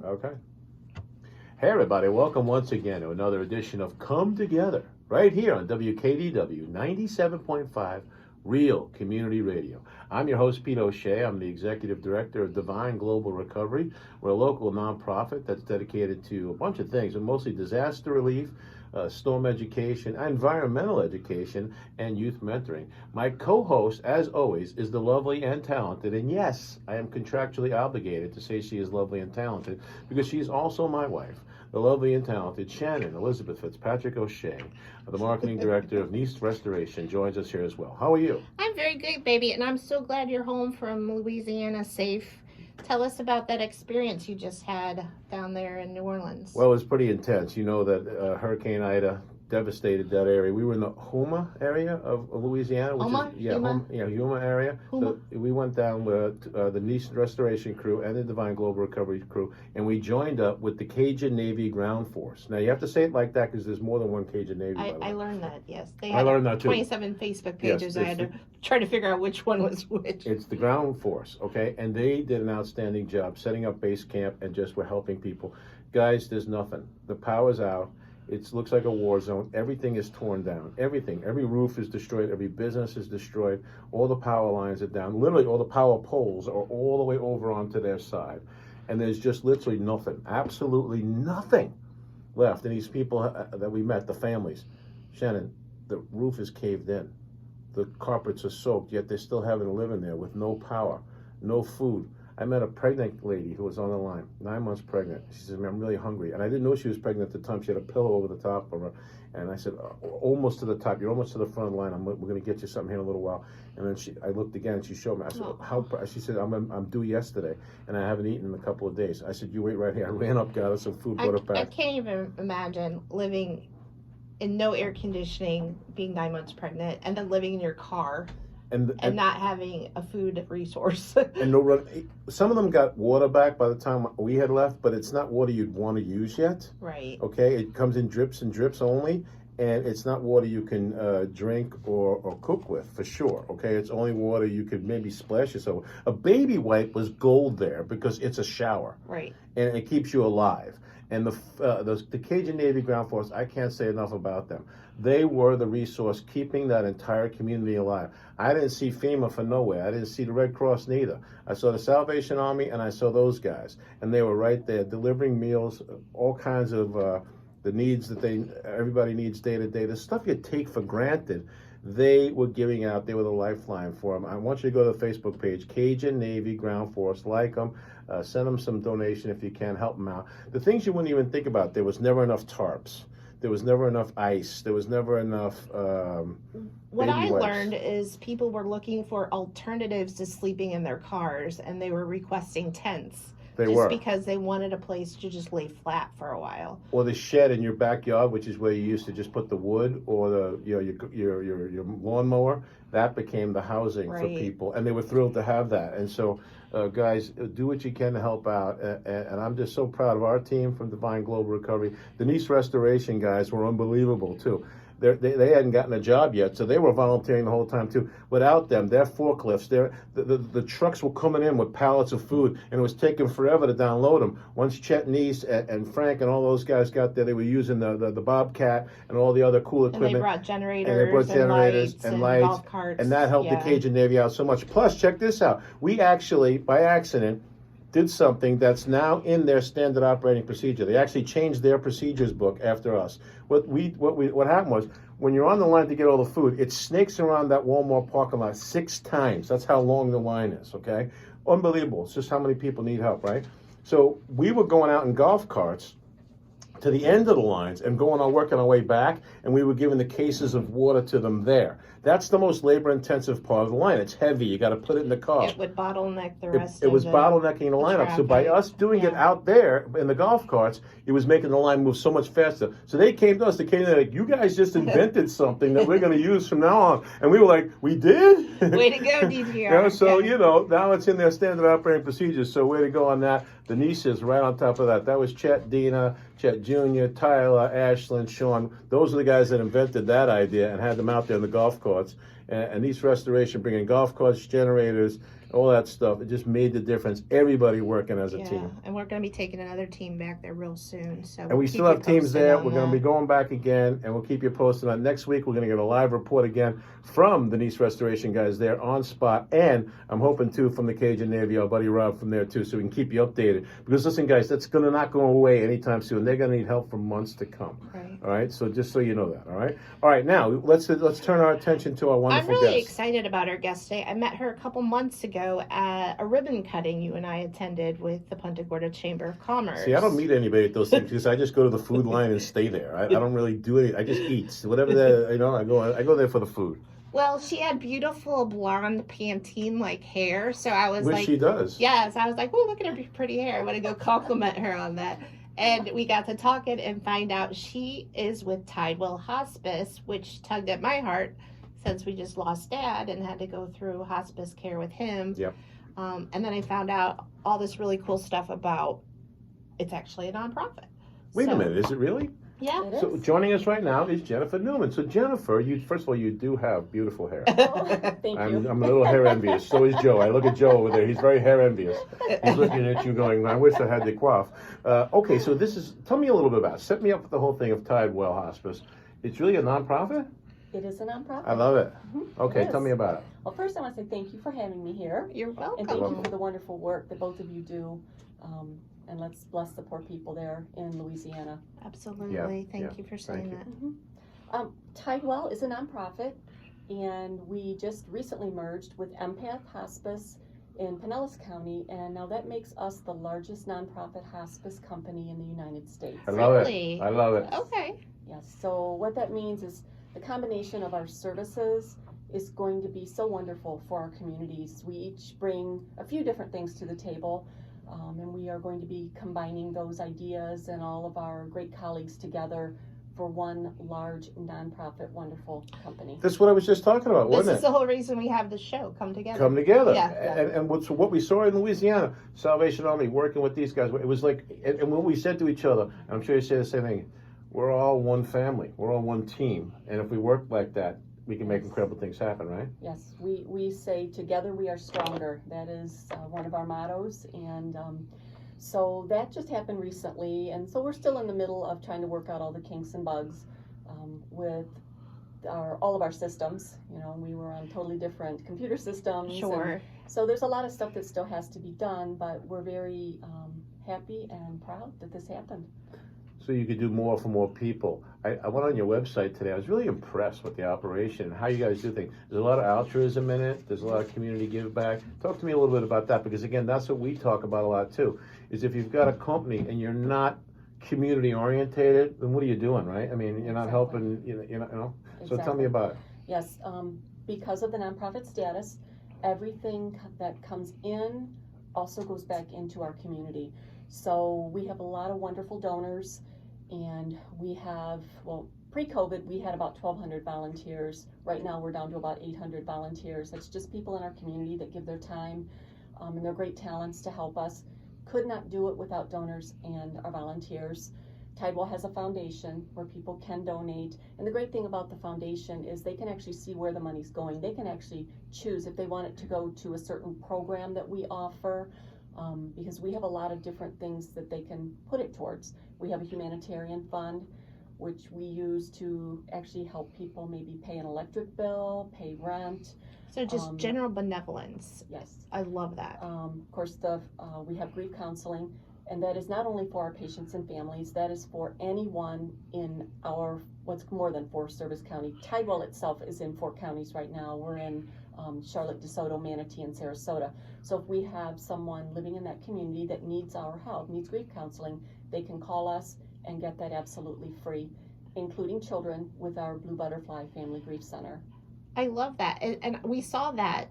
Okay. Hey, everybody. Welcome once again to another edition of Come Together, right here on WKDW 97.5 Real Community Radio. I'm your host, Pete O'Shea. I'm the Executive Director of Divine Global Recovery. We're a local nonprofit that's dedicated to a bunch of things, but mostly disaster relief, storm education, environmental education, and youth mentoring. My co-host, as always, is the lovely and talented, and yes, I am contractually obligated to say she is lovely and talented because she is also my wife, the lovely and talented Shannon Elizabeth Fitzpatrick O'Shea, the Marketing Director of Nice Restoration, joins us here as well. How are you? I'm very good, baby, and I'm so glad you're home from Louisiana safe. Tell us about that experience you just had down there in New Orleans. Well, it was pretty intense. You know that Hurricane Ida devastated that area. We were in the Houma area of Louisiana, which Houma? is Houma area. Houma. So we went down with the Nice Restoration crew and the Divine Global Recovery crew, and we joined up with the Cajun Navy Ground Force. Now you have to say it like that because there's more than one Cajun Navy. I learned that. Yes, I learned that too. 27 Facebook pages. Yes, I had to try to figure out which one was which. It's the ground force, okay? And they did an outstanding job setting up base camp and just were helping people. Guys, there's nothing. The power's out. It looks like a war zone. Everything is torn down. Everything. Every roof is destroyed. Every business is destroyed. All the power lines are down. Literally, all the power poles are all the way over onto their side. And there's just literally nothing. Absolutely nothing left. And these people that we met, the families, Shannon, the roof is caved in. The carpets are soaked, yet they're still having to live in there with no power, no food. I met a pregnant lady who was on the line, 9 months pregnant. She said, I'm really hungry. And I didn't know she was pregnant at the time. She had a pillow over the top of her. And I said, almost to the top. You're almost to the front of the line. We're going to get you something here in a little while. And then I looked again, and she showed me. I said, She said, I'm due yesterday, and I haven't eaten in a couple of days. I said, you wait right here. I ran up, got her some food, brought it back. I can't even imagine living in no air conditioning, being 9 months pregnant, and then living in your car. And not having a food resource. And no run. Some of them got water back by the time we had left, but it's not water you'd want to use yet. Right. Okay, it comes in drips and drips only, and it's not water you can drink or cook with, for sure. Okay, it's only water you could maybe splash yourself with. A baby wipe was gold there because it's a shower. Right. And it keeps you alive. And the Cajun Navy Ground Force, I can't say enough about them. They were the resource keeping that entire community alive. I didn't see FEMA for nowhere. I didn't see the Red Cross neither. I saw the Salvation Army and I saw those guys. And they were right there delivering meals, all kinds of the needs that everybody needs day to day. The stuff you take for granted, they were giving out. They were the lifeline for them. I want you to go to the Facebook page, Cajun Navy Ground Force, like them, send them some donation if you can, help them out. The things you wouldn't even think about, there was never enough tarps. There was never enough ice. There was never enough What I wipes. learned is people were looking for alternatives to sleeping in their cars, and they were requesting tents. Because they wanted a place to just lay flat for a while. Or the shed in your backyard, which is where you used to just put the wood or your lawnmower. That became the housing for people, and they were thrilled to have that. And so, guys, do what you can to help out. And I'm just so proud of our team from Divine Global Recovery. The Nice Restoration guys were unbelievable too. They hadn't gotten a job yet, so they were volunteering the whole time too. Without them, their forklifts, the trucks were coming in with pallets of food, and it was taking forever to download them. Once Chet Neese and Frank and all those guys got there, they were using the Bobcat and all the other cool equipment. And they brought generators and lights, golf carts. And that helped the Cajun Navy out so much. Plus, check this out. We actually, by accident, did something that's now in their standard operating procedure. They actually changed their procedures book after us. What happened was, when you're on the line to get all the food, it snakes around that Walmart parking lot 6 times. That's how long the line is, okay? Unbelievable. It's just how many people need help, right? So we were going out in golf carts to the end of the lines and working our way back, and we were giving the cases of water to them there. That's the most labor-intensive part of the line. It's heavy. You got to put it in the car. It would bottleneck the rest. It was bottlenecking the lineup. traffic. So by us doing it out there in the golf carts, it was making the line move so much faster. So they came to us. They came to like, you guys just invented something that we're going to use from now on. And we were like, we did? Way to go, DGR. So now it's in their standard operating procedures. So way to go on that. The nieces right on top of that. That was Chet, Dina, Chet Jr., Tyler, Ashlyn, Sean. Those are the guys that invented that idea and had them out there in the golf carts. And Nice Restoration bringing golf carts, generators, all that stuff. It just made the difference. Everybody working as a Yeah, team. and we're going to be taking another team back there real soon. So And we still have teams there. We're going to be going back again, and we'll keep you posted on next week. We're going to get a live report again from the Nice Restoration guys there on spot, and I'm hoping too from the Cajun Navy, our buddy Rob from there too, so we can keep you updated. Because listen, guys, that's going to not go away anytime soon. They're going to need help for months to come. Right. All right. So just so you know that. All right. All right. Now let's turn our attention to our wonderful I'm really guest. excited about our guest today. I met her a couple months ago at a ribbon cutting you and I attended with the Punta Gorda Chamber of Commerce. See, I don't meet anybody at those things because I just go to the food line and stay there. I don't really do anything. I just eat. So whatever that, I go there for the food. Well, she had beautiful blonde Pantene-like hair, so I was Which like, she does. Yes, I was like, oh, look at her pretty hair. I want to go compliment her on that. And we got to talking and find out she is with Tidewell Hospice, which tugged at my heart since we just lost Dad and had to go through hospice care with him. Yep. And then I found out all this really cool stuff about it's actually a nonprofit. Wait a minute, is it really? Yeah. So joining us right now is Jennifer Newman. So Jennifer, first of all, you do have beautiful hair. Thank you. I'm a little hair envious. So is Joe. I look at Joe over there. He's very hair envious. He's looking at you going, I wish I had the coif. Okay, so tell me a little bit about it. Set me up with the whole thing of Tidewell Hospice. It's really a nonprofit? It is a nonprofit. I love it. Mm-hmm. Okay, tell me about it. Well, first I want to say thank you for having me here. You're welcome. And thank you for the wonderful work that both of you do. And let's bless the poor people there in Louisiana. Absolutely. Yeah, Thank you for saying that. Mm-hmm. Tidewell is a nonprofit, and we just recently merged with Empath Hospice in Pinellas County, and now that makes us the largest nonprofit hospice company in the United States. I love Really? it. I love it. Okay. Yes, so what that means is the combination of our services is going to be so wonderful for our communities. We each bring a few different things to the table, and we are going to be combining those ideas and all of our great colleagues together for one large nonprofit wonderful company. That's what I was just talking about, This wasn't is it? the whole reason we have the show come together. Come together. Yeah. And what we saw in Louisiana, Salvation Army working with these guys, it was like, and what we said to each other, and I'm sure you say the same thing, we're all one family, we're all one team, and if we work like that, we can make incredible things happen, right? Yes, we say together we are stronger. That is one of our mottos, and so that just happened recently, and so we're still in the middle of trying to work out all the kinks and bugs with all of our systems. You know, we were on totally different computer systems. Sure. So there's a lot of stuff that still has to be done, but we're very happy and proud that this happened. So you could do more for more people. I went on your website today. I was really impressed with the operation and how you guys do things. There's a lot of altruism in it. There's a lot of community give back. Talk to me a little bit about that, because again, that's what we talk about a lot too, is if you've got a company and you're not community orientated, then what are you doing, right? I mean, you're not helping, you know. So tell me about it. Yes, because of the nonprofit status, everything that comes in also goes back into our community. So we have a lot of wonderful donors, and we have, well, pre-COVID, we had about 1,200 volunteers. Right now, we're down to about 800 volunteers. That's just people in our community that give their time and their great talents to help us. Could not do it without donors and our volunteers. Tidewell has a foundation where people can donate, and the great thing about the foundation is they can actually see where the money's going. They can actually choose if they want it to go to a certain program that we offer, because we have a lot of different things that they can put it towards. We have a humanitarian fund, which we use to actually help people maybe pay an electric bill, pay rent. So just general benevolence. Yes. I love that. Of course, we have grief counseling, and that is not only for our patients and families, that is for anyone in our, what's more than 4 service county. Tidewell itself is in 4 counties right now. We're in Charlotte, DeSoto, Manatee, and Sarasota. So if we have someone living in that community that needs our help, needs grief counseling, they can call us and get that absolutely free, including children with our Blue Butterfly Family Grief Center. I love that. And we saw that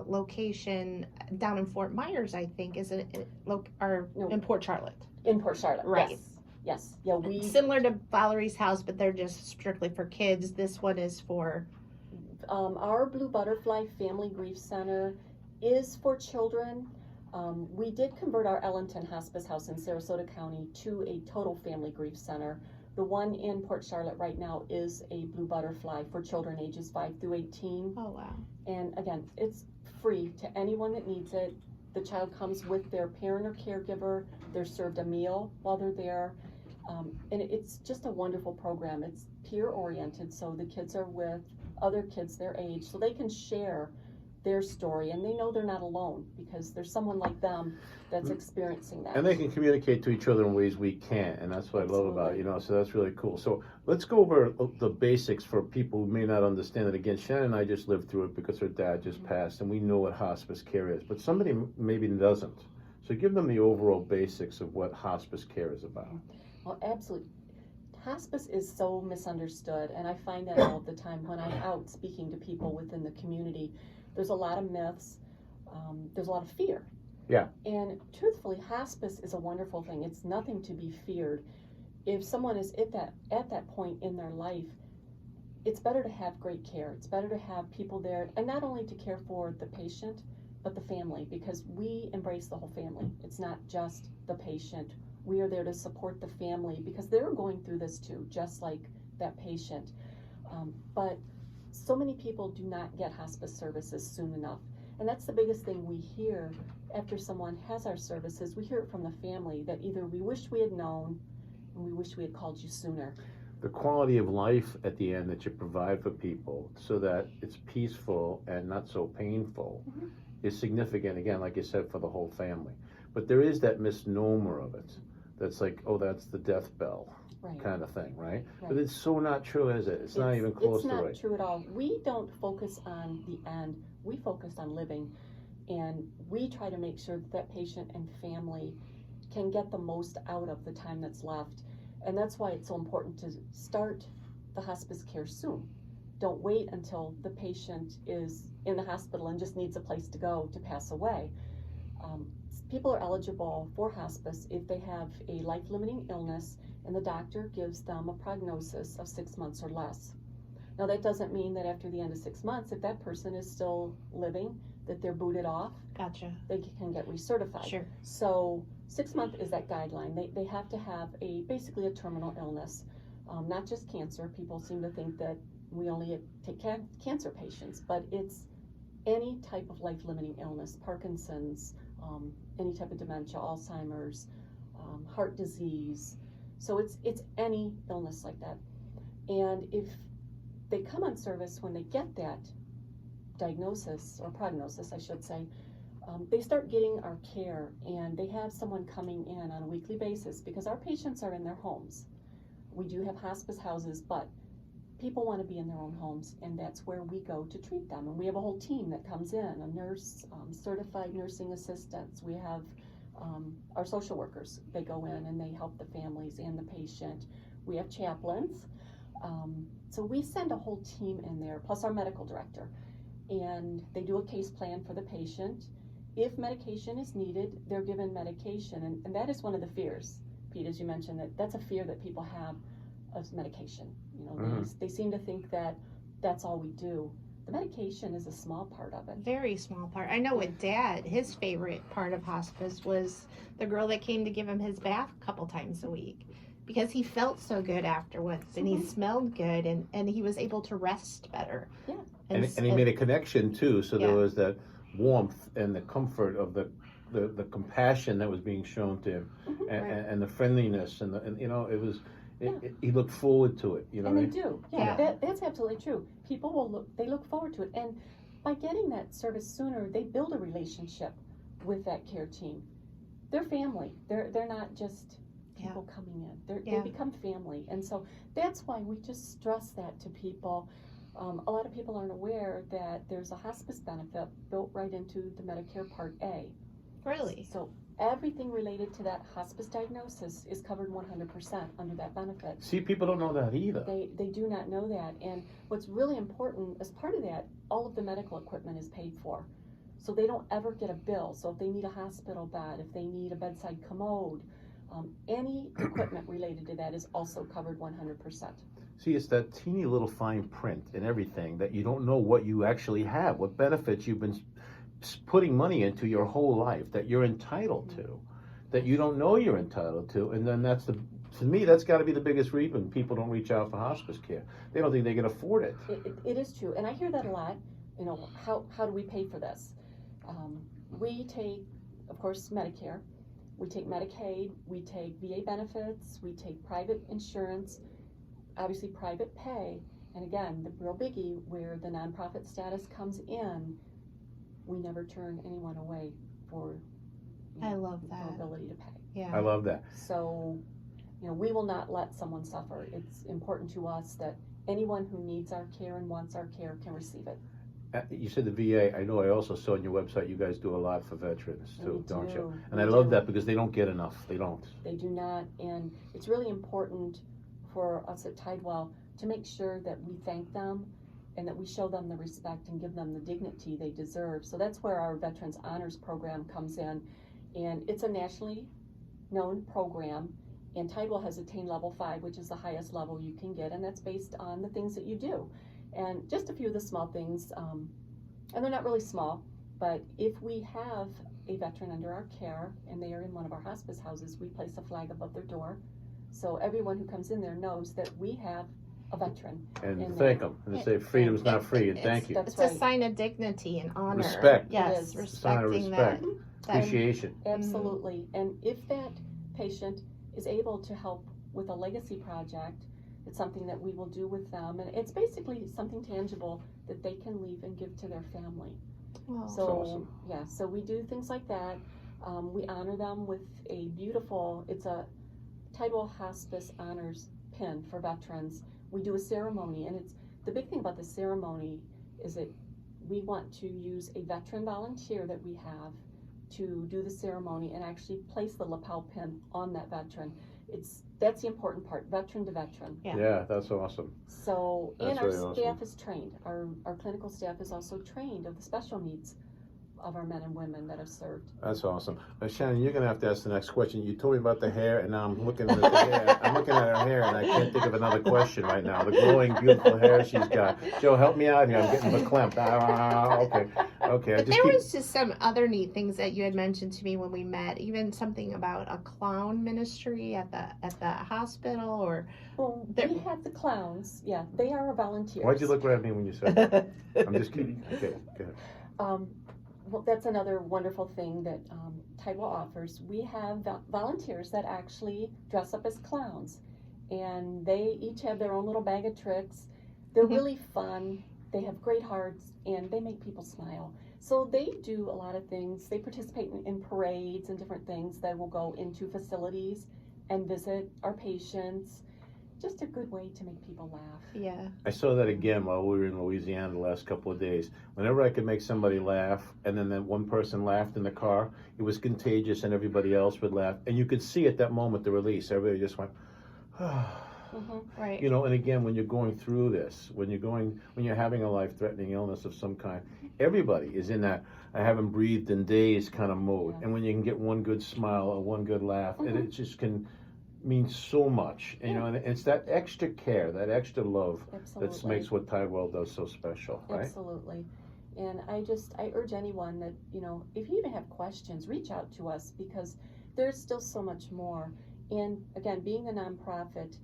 location down in Fort Myers, I think, is it in Port Charlotte. In Port Charlotte, right. Yes. Yeah, similar to Valerie's house, but they're just strictly for kids. This one is for our Blue Butterfly Family Grief Center is for children. We did convert our Ellenton Hospice House in Sarasota County to a total family grief center. The one in Port Charlotte right now is a Blue Butterfly for children ages 5 through 18. Oh, wow. And again, it's free to anyone that needs it. The child comes with their parent or caregiver. They're served a meal while they're there. And it's just a wonderful program. It's peer-oriented, so the kids are with other kids their age, so they can share their story, and they know they're not alone because there's someone like them that's experiencing that. And they can communicate to each other in ways we can't, and that's what I love about it, so that's really cool. So let's go over the basics for people who may not understand it. Again, Shannon and I just lived through it because her dad just passed, and we know what hospice care is, but somebody maybe doesn't. So give them the overall basics of what hospice care is about. Well, absolutely. Hospice is so misunderstood, and I find that all the time when I'm out speaking to people within the community. There's a lot of myths, there's a lot of fear. Yeah. And truthfully, hospice is a wonderful thing. It's nothing to be feared. If someone is at that point in their life, it's better to have great care. It's better to have people there, and not only to care for the patient, but the family, because we embrace the whole family. It's not just the patient. We are there to support the family because they're going through this too, just like that patient. But so many people do not get hospice services soon enough. And that's the biggest thing we hear after someone has our services. We hear it from the family that either we wish we had known and we wish we had called you sooner. The quality of life at the end that you provide for people so that it's peaceful and not so painful is significant, again, like you said, for the whole family. But there is that misnomer of it that's like, oh, that's the death bell. Right. Kind of thing, right? Right. But it's so not true, is it? It's not even close to right. It's not true at all. We don't focus on the end. We focus on living, and we try to make sure that that patient and family can get the most out of the time that's left. And that's why it's so important to start the hospice care soon. Don't wait until the patient is in the hospital and just needs a place to go to pass away. People are eligible for hospice if they have a life-limiting illness and the doctor gives them a prognosis of 6 months or less. Now that doesn't mean that after the end of 6 months, if that person is still living, that they're booted off. Gotcha. They can get recertified. Sure. So 6 months is that guideline. They have to have basically a terminal illness, not just cancer. People seem to think that we only take cancer patients, but it's any type of life-limiting illness, Parkinson's, any type of dementia, Alzheimer's, heart disease. So it's any illness like that. And if they come on service when they get that diagnosis, or prognosis I should say, they start getting our care, and they have someone coming in on a weekly basis because our patients are in their homes. We do have hospice houses, but people want to be in their own homes, and that's where we go to treat them. And we have a whole team that comes in, a nurse, certified nursing assistants. We have our social workers. They go in and they help the families and the patient. We have chaplains. So we send a whole team in there, plus our medical director. And they do a case plan for the patient. If medication is needed, they're given medication. And that is one of the fears, Pete, as you mentioned, that's a fear that people have of medication. They seem to think that that's all we do. The medication is a small part of it. Very small part. I know with Dad, his favorite part of hospice was the girl that came to give him his bath a couple times a week because he felt so good afterwards and he smelled good and he was able to rest better. Yeah. And he made a connection too, so there was that warmth and the comfort of the compassion that was being shown to him, and the friendliness and it was. He looked forward to it, And they do. That's absolutely true. People they look forward to it. And by getting that service sooner, they build a relationship with that care team. They're family. They're not just people coming in. They become family. And so that's why we just stress that to people. A lot of people aren't aware that there's a hospice benefit built right into the Medicare Part A. Really? So everything related to that hospice diagnosis is covered 100% under that benefit. See, people don't know that either. They do not know that. And what's really important, as part of that, all of the medical equipment is paid for. So they don't ever get a bill. So if they need a hospital bed, if they need a bedside commode, any equipment related to that is also covered 100%. See, it's that teeny little fine print and everything that you don't know what you actually have, what benefits you've been putting money into your whole life that you're entitled to, that you don't know you're entitled to, and then to me, that's got to be the biggest reason people don't reach out for hospice care. They don't think they can afford it. It is true, and I hear that a lot. How do we pay for this? We take, of course, Medicare, we take Medicaid, we take VA benefits, we take private insurance, obviously private pay, and again, the real biggie where the nonprofit status comes in, we never turn anyone away for I love their that. ability to pay. Yeah. I love that. So, we will not let someone suffer. It's important to us that anyone who needs our care and wants our care can receive it. You said the VA. I know. I also saw on your website you guys do a lot for veterans too, We don't you? And we I love do. that because they don't get enough. They don't. They do not, and it's really important for us at Tidewell to make sure that we thank them and that we show them the respect and give them the dignity they deserve. So that's where our Veterans Honors Program comes in, and it's a nationally known program, and Tidewell has attained level 5, which is the highest level you can get, and that's based on the things that you do. And just a few of the small things, and they're not really small, but if we have a veteran under our care and they are in one of our hospice houses, we place a flag above their door. So everyone who comes in there knows that we have a veteran. And And thank them. And they say freedom's not free. And thank you. That's It's right. a sign of dignity and honor. Respect. Yes, It is. Sign of respecting respect. that. Appreciation. Absolutely. And if that patient is able to help with a legacy project, it's something that we will do with them. And it's basically something tangible that they can leave and give to their family. Oh. So, awesome. yeah, so we do things like that. We honor them with a beautiful, it's a Tidewell Hospice Honors pin for veterans. We do a ceremony, and it's, the big thing about the ceremony is that we want to use a veteran volunteer that we have to do the ceremony and actually place the lapel pin on that veteran. That's the important part, veteran to veteran. Yeah. Yeah, that's awesome. So, That's and our really staff awesome. is trained. Our clinical staff is also trained of the special needs of our men and women that have served. That's awesome. Shannon, you're gonna have to ask the next question. You told me about the hair, and now I'm looking at the hair. I'm looking at her hair, and I can't think of another question right now. The glowing, beautiful hair she's got. Joe, help me out here. I'm getting verklempt. Okay. But there was just some other neat things that you had mentioned to me when we met. Even something about a clown ministry at the hospital, or Well, we have the clowns. Yeah, they are our volunteers. Why'd you look right at me when you said that? I'm just kidding. Okay, go ahead. Well, that's another wonderful thing that Tidewell offers. We have volunteers that actually dress up as clowns, and they each have their own little bag of tricks. They're really fun. They have great hearts, and they make people smile. So they do a lot of things. They participate in parades and different things that will go into facilities and visit our patients. Just a good way to make people laugh. yeah. I saw that again while we were in Louisiana the last couple of days. Whenever I could make somebody laugh, and then that one person laughed in the car, it was contagious, and everybody else would laugh. And you could see at that moment the release. Everybody just went, Right. You know. And again, when you're going through this, when you're having a life-threatening illness of some kind, everybody is in that I haven't breathed in days kind of mode. Yeah. And when you can get one good smile or one good laugh, and it just can means so much, you know, and it's that extra care, that extra love that makes what Tidewell does so special, right? Absolutely. And I urge anyone that, if you even have questions, reach out to us, because there's still so much more. And again, being a nonprofit,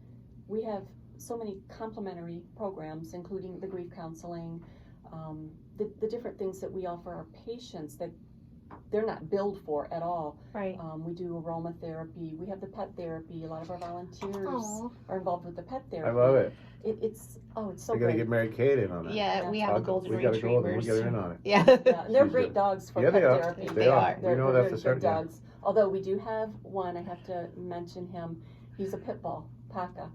we have so many complementary programs, including the grief counseling, the different things that we offer our patients that they're not billed for at all. Right. We do aromatherapy. We have the pet therapy. A lot of our volunteers Aw. are involved with the pet therapy. I love it. It's so We gotta great. get Mary Kate in on that. Yeah, we have a golden We gotta go over and retrievers. we get her in on it. Yeah. Yeah, and they're She's great good. dogs for Yeah, pet they are. therapy. They are. We know that They're for very certain. good dogs. Although we do have one, I have to mention him. He's a pit bull, Paca.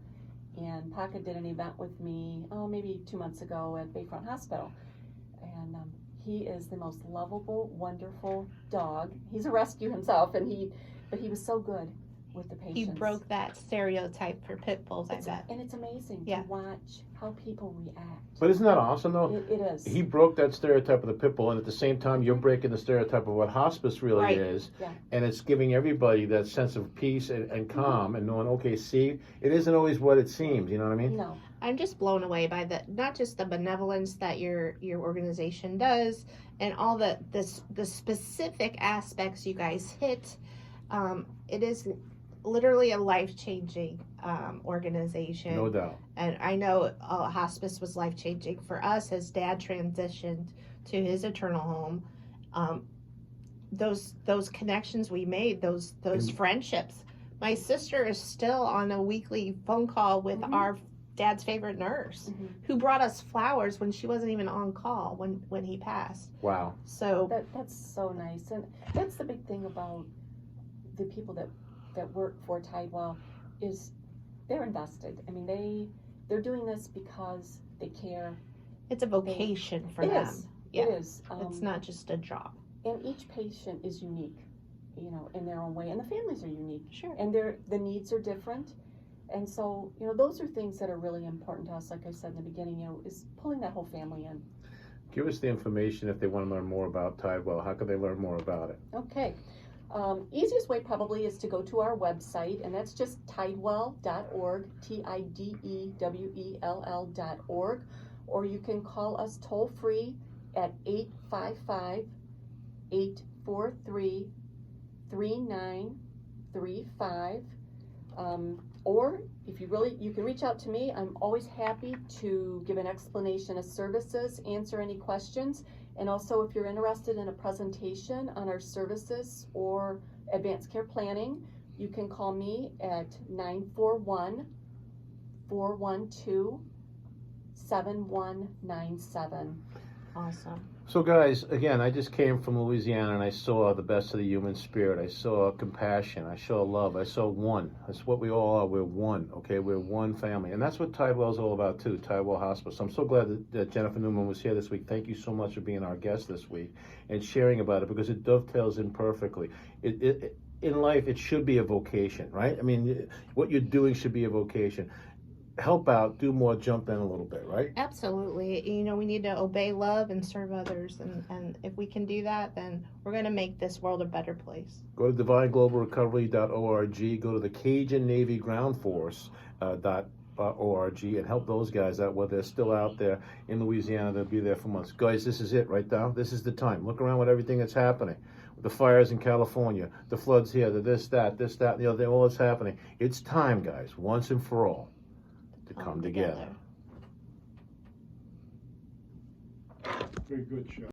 And Paca did an event with me, maybe 2 months ago at Bayfront Hospital. And he is the most lovable, wonderful dog. He's a rescue himself, but he was so good with the patients. He broke that stereotype for pit bulls, I bet. And it's amazing Yeah. to watch how people react. But isn't that awesome though? It is. He broke that stereotype of the pit bull, and at the same time, you're breaking the stereotype of what hospice really Right. is. Yeah. And it's giving everybody that sense of peace and calm and knowing, okay, see, it isn't always what it seems, you know what I mean? No. I'm just blown away by not just the benevolence that your organization does, and all the specific aspects you guys hit. It is literally a life-changing organization. No doubt. And I know hospice was life-changing for us as Dad transitioned to his eternal home. those connections we made, those And- friendships. My sister is still on a weekly phone call with our dad's favorite nurse, who brought us flowers when she wasn't even on call when he passed. Wow. So That's so nice, and that's the big thing about the people that work for Tidewell is they're invested. I mean, they're doing this because they care. it's a vocation for It them. is. Yeah. It is. It's not just a job. And each patient is unique, you know, in their own way, and the families are unique, Sure. and the needs are different. And so, you know, those are things that are really important to us, like I said in the beginning, you know, is pulling that whole family in. Give us the information if they want to learn more about Tidewell. How can they learn more about it? Okay. Easiest way probably is to go to our website, and that's just tidewell.org, tidewell.org, or you can call us toll free at 855-843-3935. Or if you can reach out to me. I'm always happy to give an explanation of services, answer any questions. And also, if you're interested in a presentation on our services or advanced care planning, you can call me at 941-412-7197. Awesome. So guys, again, I just came from Louisiana and I saw the best of the human spirit. I saw compassion. I saw love. I saw one. That's what we all are. We're one, okay? We're one family. And that's what Tidewell's all about too, Tidewell Hospice. I'm so glad that Jennifer Newman was here this week. Thank you so much for being our guest this week and sharing about it, because it dovetails in perfectly. In life, it should be a vocation, right? I mean, what you're doing should be a vocation. Help out, do more, jump in a little bit, right? Absolutely. You know, we need to obey, love, and serve others. And if we can do that, then we're going to make this world a better place. Go to divineglobalrecovery.org. Go to the Cajun Navy Ground Force .org and help those guys out while they're still out there in Louisiana. They'll be there for months. Guys, this is it right now. This is the time. Look around with everything that's happening. The fires in California, the floods here, the this, that, and the other thing, all that's happening. It's time, guys, once and for all, to come together. Very good, Sean.